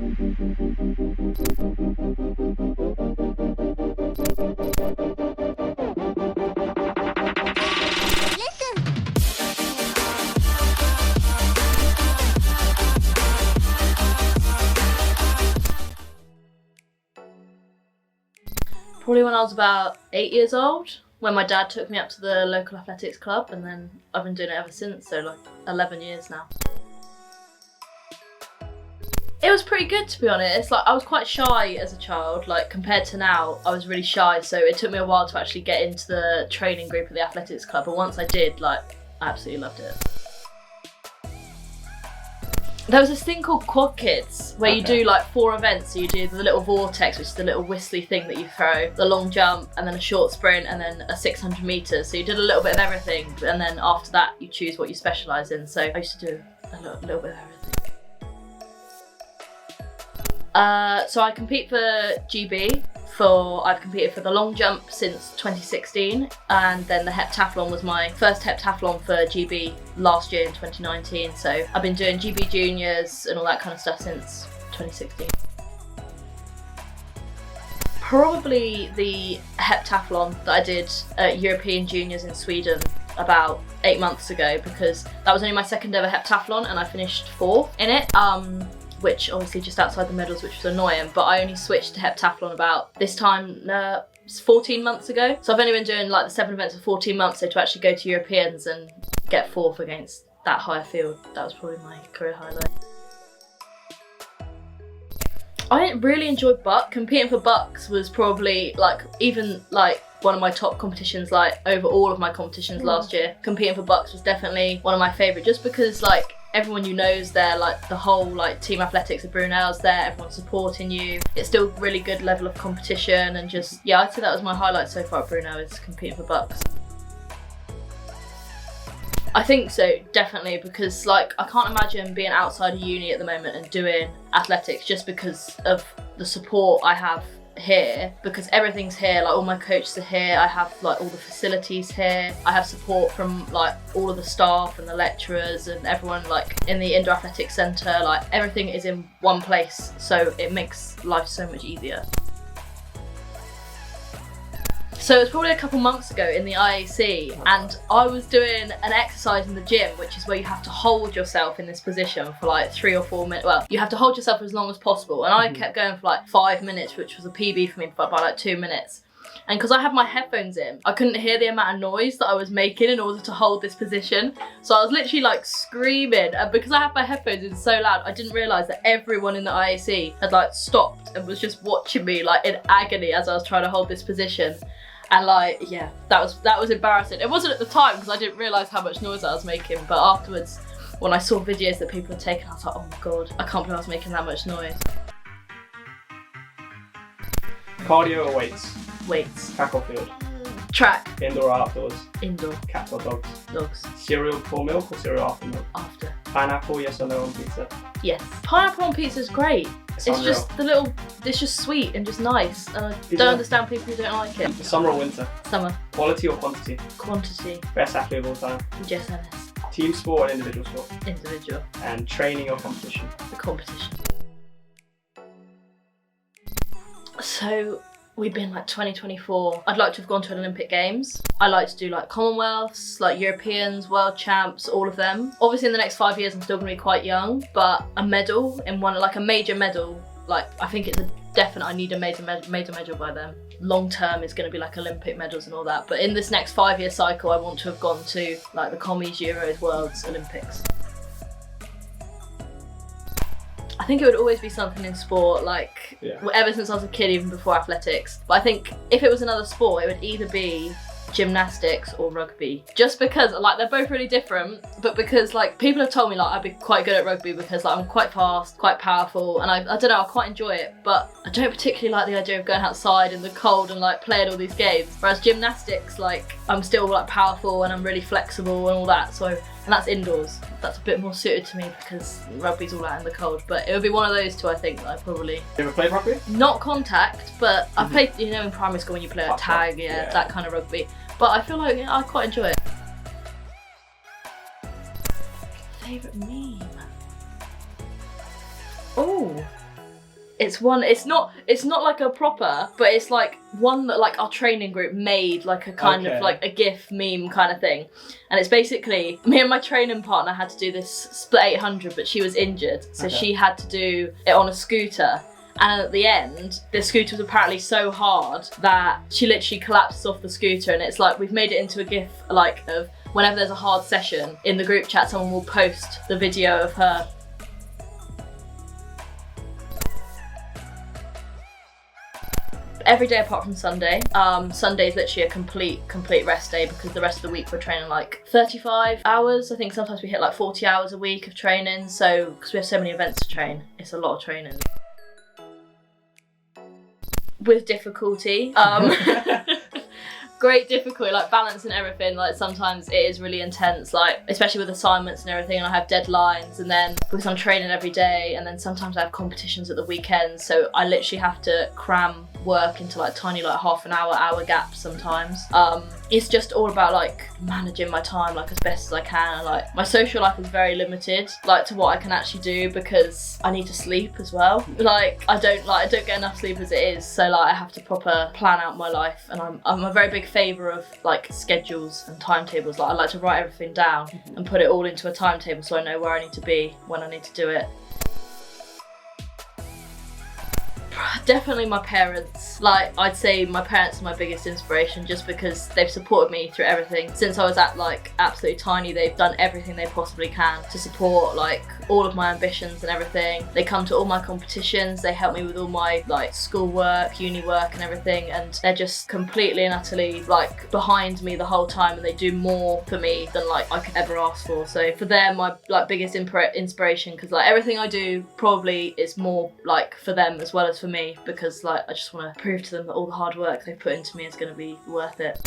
Probably when I was about 8 years old, when my dad took me up to the local athletics club, and then I've been doing it ever since, so like 11 years now. It was pretty good, to be honest. Like, I was quite shy as a child, like compared to now, I was really shy, so it took me a while to actually get into the training group at the athletics club, but once I did, like, I absolutely loved it. There was this thing called Quad Kids, where you do like 4 events. So you do the little vortex, which is the little whistly thing that you throw, the long jump, and then a short sprint, and then a 600 meters. So you did a little bit of everything, and then after that, you choose what you specialize in. So I used to do a little bit of everything. So I compete for GB. I've competed for the long jump since 2016, and then the heptathlon was my first heptathlon for GB last year in 2019. So I've been doing GB juniors and all that kind of stuff since 2016. Probably the heptathlon that I did at European Juniors in Sweden about 8 months ago, because that was only my second ever heptathlon and I finished 4th in it. Which obviously just outside the medals, which was annoying, but I only switched to heptathlon about this time 14 months ago. So I've only been doing like the 7 events for 14 months, so to actually go to Europeans and get 4th against that higher field, that was probably my career highlight. I didn't really enjoy buck. Competing for bucks was probably like, even like one of my top competitions, like over all of my competitions last year. Competing for bucks was definitely one of my favourite, just because like everyone you know's there, like the whole like team athletics of Brunel's there, everyone's supporting you. It's still really good level of competition, and just, yeah, I'd say that was my highlight so far at Brunel, is competing for bucks. I think so, definitely, because like I can't imagine being outside of uni at the moment and doing athletics, just because of the support I have here, because everything's here, like all my coaches are here, I have like all the facilities here, I have support from like all of the staff and the lecturers and everyone like in the indoor athletics centre, like everything is in one place, so it makes life so much easier. So it was probably a couple months ago in the IAC, and I was doing an exercise in the gym, which is where you have to hold yourself in this position for like 3 or 4 minutes. Well, you have to hold yourself for as long as possible, and I kept going for like 5 minutes, which was a PB for me by like 2 minutes. And because I had my headphones in, I couldn't hear the amount of noise that I was making in order to hold this position. So I was literally like screaming, and because I had my headphones in so loud, I didn't realise that everyone in the IAC had like stopped and was just watching me like in agony as I was trying to hold this position. And like, yeah, that was embarrassing. It wasn't at the time because I didn't realise how much noise I was making, but afterwards, when I saw videos that people had taken, I was like, oh my god, I can't believe I was making that much noise. Cardio or weights? Weights. Track or field? Track. Indoor or outdoors? Indoor. Cats or dogs? Dogs. Cereal before milk or cereal after milk? After. Pineapple, yes or no on pizza? Yes. Pineapple on pizza is great. It's just it's just sweet and just nice, and I don't understand people who don't like it. Summer or winter? Summer. Quality or quantity? Quantity. Best athlete of all time? Jess Ennis. Team sport or individual sport? Individual. And training or competition? The competition. So we've been like 2024. I'd like to have gone to an Olympic Games. I like to do like Commonwealths, like Europeans, World Champs, all of them. Obviously in the next 5 years I'm still gonna be quite young, but a medal in one, like a major medal, like I think it's a definite, I need a major medal by then. Long term is gonna be like Olympic medals and all that, but in this next 5-year cycle I want to have gone to like the Commies, Euros, Worlds, Olympics. I think it would always be something in sport, like ever since I was a kid, even before athletics. But I think if it was another sport, it would either be gymnastics or rugby. Just because like they're both really different, but because like people have told me like I'd be quite good at rugby because like I'm quite fast, quite powerful, and I don't know, I quite enjoy it, but I don't particularly like the idea of going outside in the cold and like playing all these games. Whereas gymnastics, like I'm still like powerful and I'm really flexible and all that, so, and that's indoors. That's a bit more suited to me because rugby's all out in the cold, but it would be one of those two I think that I probably... You ever played rugby? Not contact, but I played, you know, in primary school when you play like tag, that kind of rugby. But I feel like I quite enjoy it. Favourite meme? Oh, It's not like a proper, but it's like one that like our training group made, like a kind of like a GIF meme kind of thing. And it's basically, me and my training partner had to do this split 800, but she was injured. So she had to do it on a scooter. And at the end, the scooter was apparently so hard that she literally collapses off the scooter. And it's like, we've made it into a GIF like of whenever there's a hard session in the group chat, someone will post the video of her. Every day apart from Sunday. Sunday is literally a complete rest day because the rest of the week we're training like 35 hours. I think sometimes we hit like 40 hours a week of training. So, because we have so many events to train, it's a lot of training. With difficulty. Great difficulty, like balancing everything. Like sometimes it is really intense, like especially with assignments and everything, and I have deadlines, and then because I'm training every day, and then sometimes I have competitions at the weekend, so I literally have to cram work into like tiny like half an hour gaps sometimes. It's just all about like managing my time like as best as I can, and like my social life is very limited like to what I can actually do because I need to sleep as well. Like I don't get enough sleep as it is, so like I have to proper plan out my life, and I'm a very big favour of like schedules and timetables. Like I like to write everything down and put it all into a timetable so I know where I need to be when I need to do it. Definitely my parents. Like I'd say my parents are my biggest inspiration just because they've supported me through everything. Since I was at like absolutely tiny, they've done everything they possibly can to support like all of my ambitions and everything. They come to all my competitions, they help me with all my like school work, uni work and everything, and they're just completely and utterly like behind me the whole time, and they do more for me than like I could ever ask for. So for them, my like biggest inspiration, because like everything I do probably is more like for them as well as for me, because like I just want to prove to them that all the hard work they've put into me is going to be worth it.